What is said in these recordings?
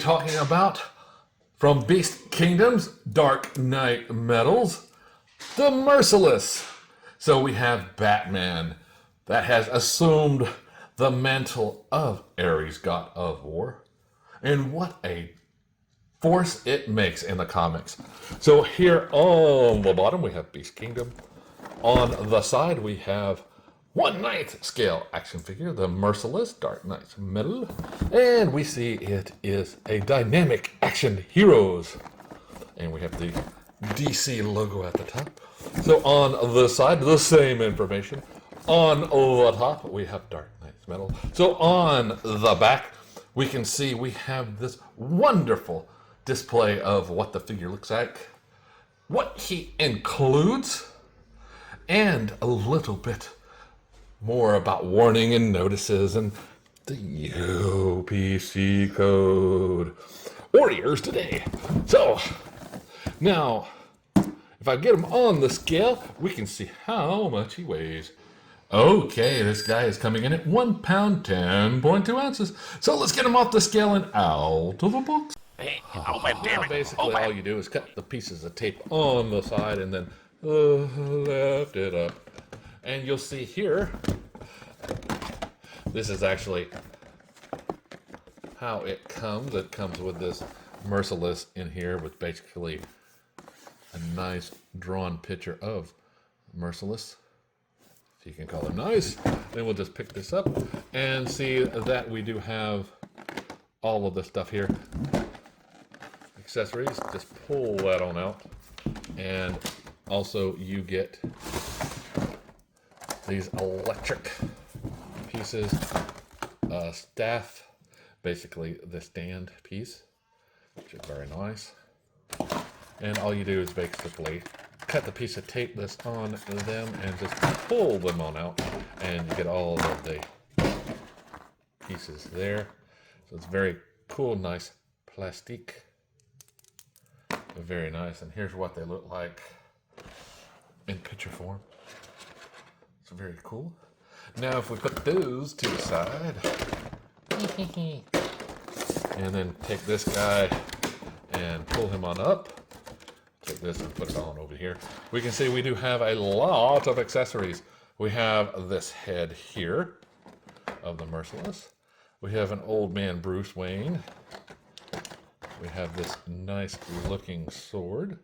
talking about, from Beast Kingdom's Dark Knight Metals, the Merciless. So we have Batman that has assumed the mantle of Ares, god of war. And what a force it makes in the comics. So here on the bottom we have Beast Kingdom. On the side we have 1/9 scale action figure, the Merciless Dark Knight's Metal. And we see it is a dynamic action heroes. And we have the DC logo at the top. So on the side, the same information. On the top, we have Dark Knight's Metal. So on the back, we can see we have this wonderful display of what the figure looks like, what he includes, and a little bit more about warning and notices and the UPC code. Warriors today. So now, if I get him on the scale, we can see how much he weighs. Okay, this guy is coming in at 1 pound, 10.2 ounces. So let's get him off the scale and out of the box. Hey, damn it. Basically, all you do is cut the pieces of tape on the side and then lift it up. And you'll see here, this is actually how it comes. It comes with this Merciless in here with basically a nice drawn picture of Merciless. If you can call him nice. Then we'll just pick this up and see that we do have all of the stuff here. Accessories, just pull that on out. And also you get these electric pieces, staff, basically the stand piece, which is very nice. And all you do is basically cut the piece of tape that's on them and just pull them on out, and you get all of the pieces there. So it's very cool, nice plastic. Very nice. And here's what they look like in picture form. It's very cool. Now if we put those to the side and then take this guy and pull him on up, take this and put it on over here, we can see we do have a lot of accessories. We have this head here of the Merciless. We have an old man Bruce Wayne. We have this nice looking sword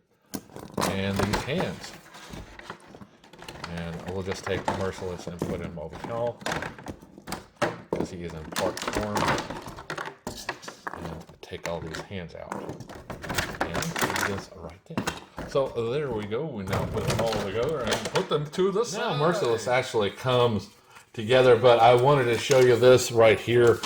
and these hands. And we'll just take the Merciless and put him over here because he is in part form. And take all these hands out. And put this right there. So there we go. We now put them all together and put them to the side. Now Merciless actually comes together, but I wanted to show you this right here.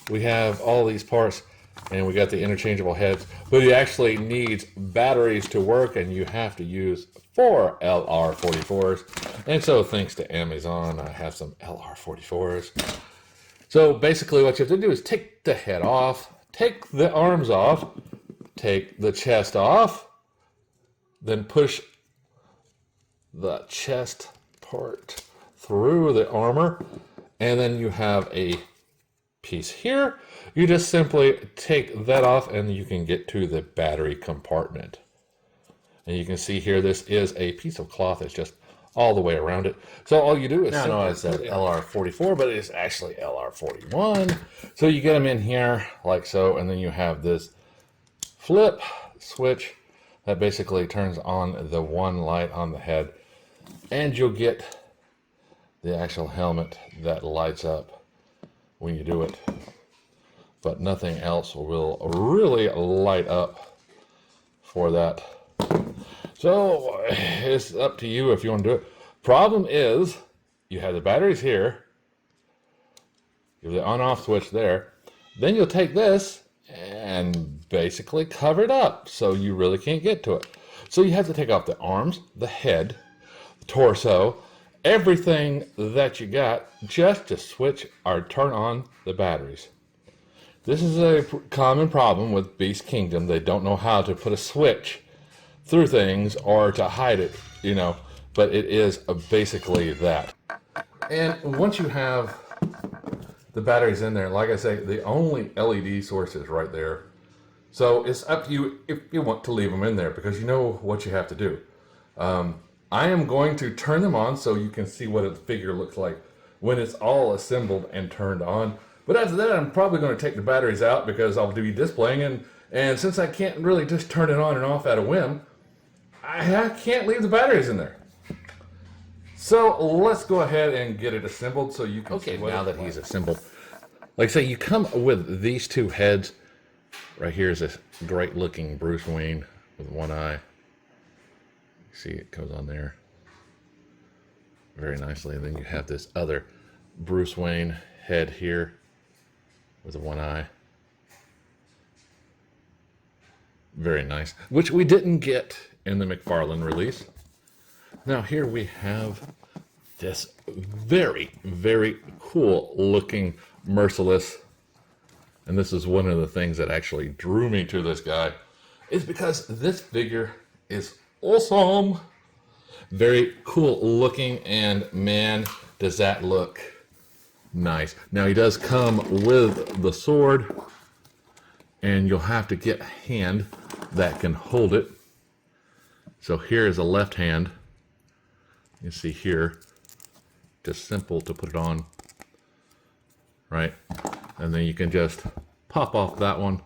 We have all these parts and we got the interchangeable heads, but it actually needs batteries to work, and you have to use 4 LR44s. And so thanks to Amazon, I have some LR44s. So basically what you have to do is take the head off, take the arms off, take the chest off, then push the chest part through the armor, and then you have a piece here. You just simply take that off and you can get to the battery compartment. And you can see here, this is a piece of cloth that's just all the way around it. So all you do is, I know I said LR44, but it's actually LR41. So you get them in here like so, and then you have this flip switch that basically turns on the one light on the head, and you'll get the actual helmet that lights up when you do it. But nothing else will really light up for that. So it's up to you if you want to do it. Problem is, you have the batteries here, you have the on-off switch there, then you'll take this and basically cover it up so you really can't get to it. So you have to take off the arms, the head, the torso, everything that you got just to switch or turn on the batteries. This is a common problem with Beast Kingdom. They don't know how to put a switch through things or to hide it, you know, but it is basically that. And once you have the batteries in there. Like I say, the only LED source is right there. So it's up to you if you want to leave them in there, because you know what you have to do. I am going to turn them on so you can see what a figure looks like when it's all assembled and turned on. But after that, I'm probably going to take the batteries out because I'll be displaying. And since I can't really just turn it on and off at a whim, I can't leave the batteries in there. So let's go ahead and get it assembled so you can see what now that he's assembled. Like I say, you come with these two heads. Right here is this great looking Bruce Wayne with one eye. See, it goes on there very nicely. And then you have this other Bruce Wayne head here with the one eye. Very nice, which we didn't get in the McFarlane release. Now here we have this very, very cool looking Merciless. And this is one of the things that actually drew me to this guy, is because this figure is awesome. Very cool looking, and man, does that look nice. Now he does come with the sword, and you'll have to get a hand that can hold it. So here is a left hand. You see here, just simple to put it on, right? And then you can just pop off that one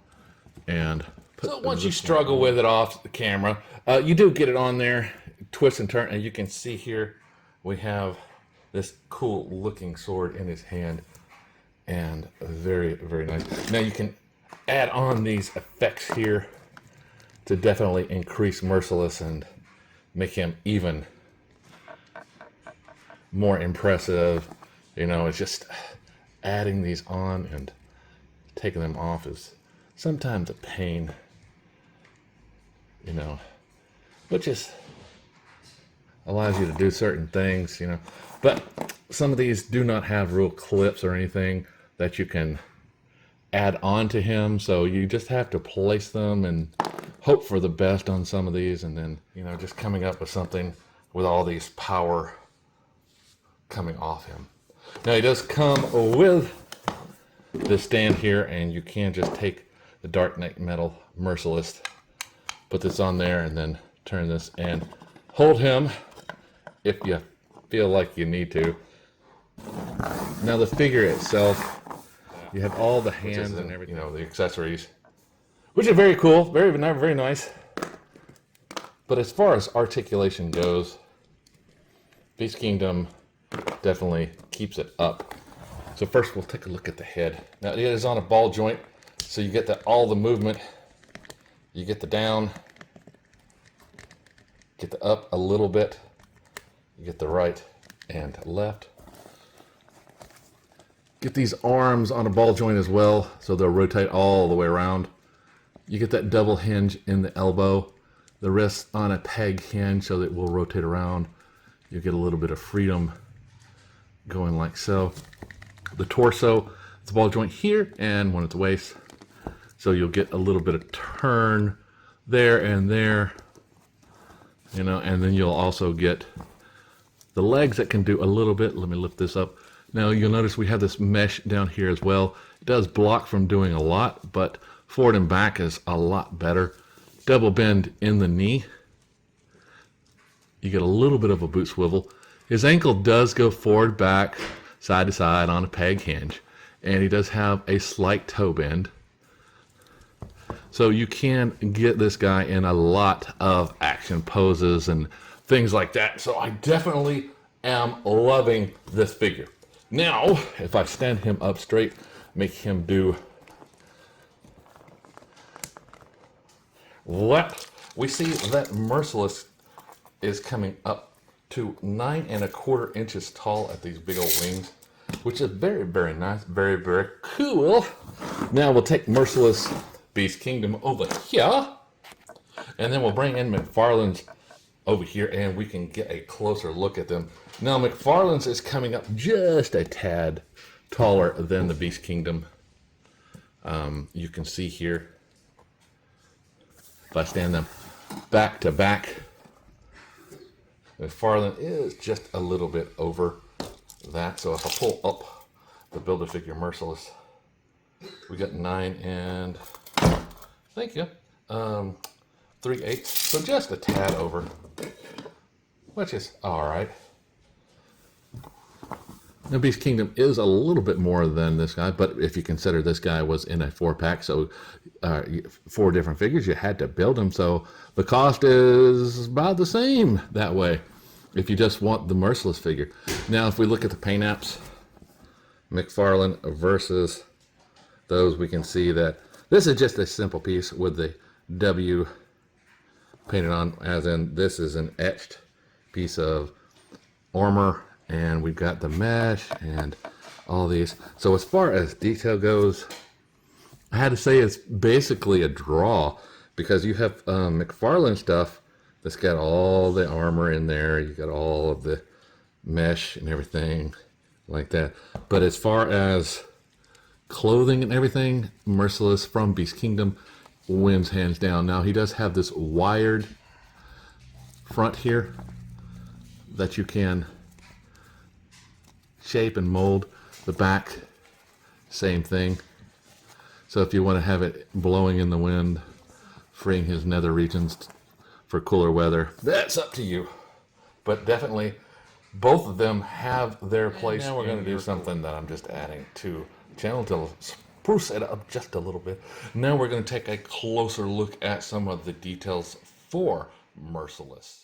and put. So once you struggle with it off the camera, you do get it on there, twist and turn, and you can see here we have this cool looking sword in his hand, and very, very nice. Now you can add on these effects here to definitely increase Merciless and make him even more impressive. You know, it's just adding these on and taking them off is sometimes a pain, you know, but just allows you to do certain things, you know. But some of these do not have real clips or anything that you can add on to him, so you just have to place them and hope for the best on some of these, and then, you know, just coming up with something with all these power coming off him. Now he does come with this stand here, and you can just take the Dark Knight Metal Merciless, put this on there, and then turn this and hold him if you feel like you need to. Now the figure itself, you have all the hands and everything, you know, the accessories, which are very cool, very, very nice. But as far as articulation goes, Beast Kingdom definitely keeps it up. So first we'll take a look at the head. Now it is on a ball joint, so you get all the movement. You get the down, get the up a little bit, you get the right and left. Get these arms on a ball joint as well, so they'll rotate all the way around. You get that double hinge in the elbow, the wrist on a peg hinge so that it will rotate around. You get a little bit of freedom going like so. The torso, it's a ball joint here and one at the waist, so you'll get a little bit of turn there and there, you know, and then you'll also get the legs that can do a little bit. Let me lift this up. Now you'll notice we have this mesh down here as well. It does block from doing a lot, but forward and back is a lot better. Double bend in the knee. You get a little bit of a boot swivel. His ankle does go forward, back, side to side on a peg hinge, and he does have a slight toe bend. So you can get this guy in a lot of action poses and things like that. So I definitely am loving this figure. Now, if I stand him up straight, make him do what we see, that Merciless is coming up to 9 1/4 inches tall at these big old wings, which is very, very nice, very, very cool. Now we'll take Merciless Beast Kingdom over here, and then we'll bring in McFarlane's over here, and we can get a closer look at them. Now McFarlane's is coming up just a tad taller than the Beast Kingdom. You can see here, if I stand them back to back, McFarlane is just a little bit over that. So if I pull up the Build-A-Figure Merciless. We got 9 and, thank you, 3/8, so just a tad over, which is all right. Now, Beast Kingdom is a little bit more than this guy, but if you consider this guy was in a 4-pack, so 4 different figures, you had to build them, so the cost is about the same that way if you just want the Merciless figure. Now, if we look at the paint apps, McFarlane versus those, we can see that this is just a simple piece with the W painted on, as in this is an etched piece of armor, and we've got the mesh and all these. So as far as detail goes, I had to say it's basically a draw, because you have McFarlane stuff that's got all the armor in there, you got all of the mesh and everything like that. But as far as clothing and everything, Merciless from Beast Kingdom wins hands down. Now, he does have this wired front here that you can shape and mold. The back, same thing. So if you want to have it blowing in the wind, freeing his nether regions for cooler weather, that's up to you. But definitely, both of them have their place. And now we're going to do something that I'm just adding to the channel to spruce it up just a little bit. Now we're going to take a closer look at some of the details for Merciless.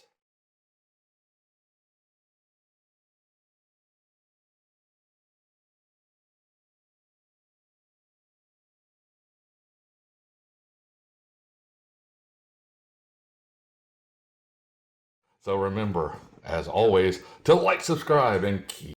So remember, as always, to like, subscribe, and keep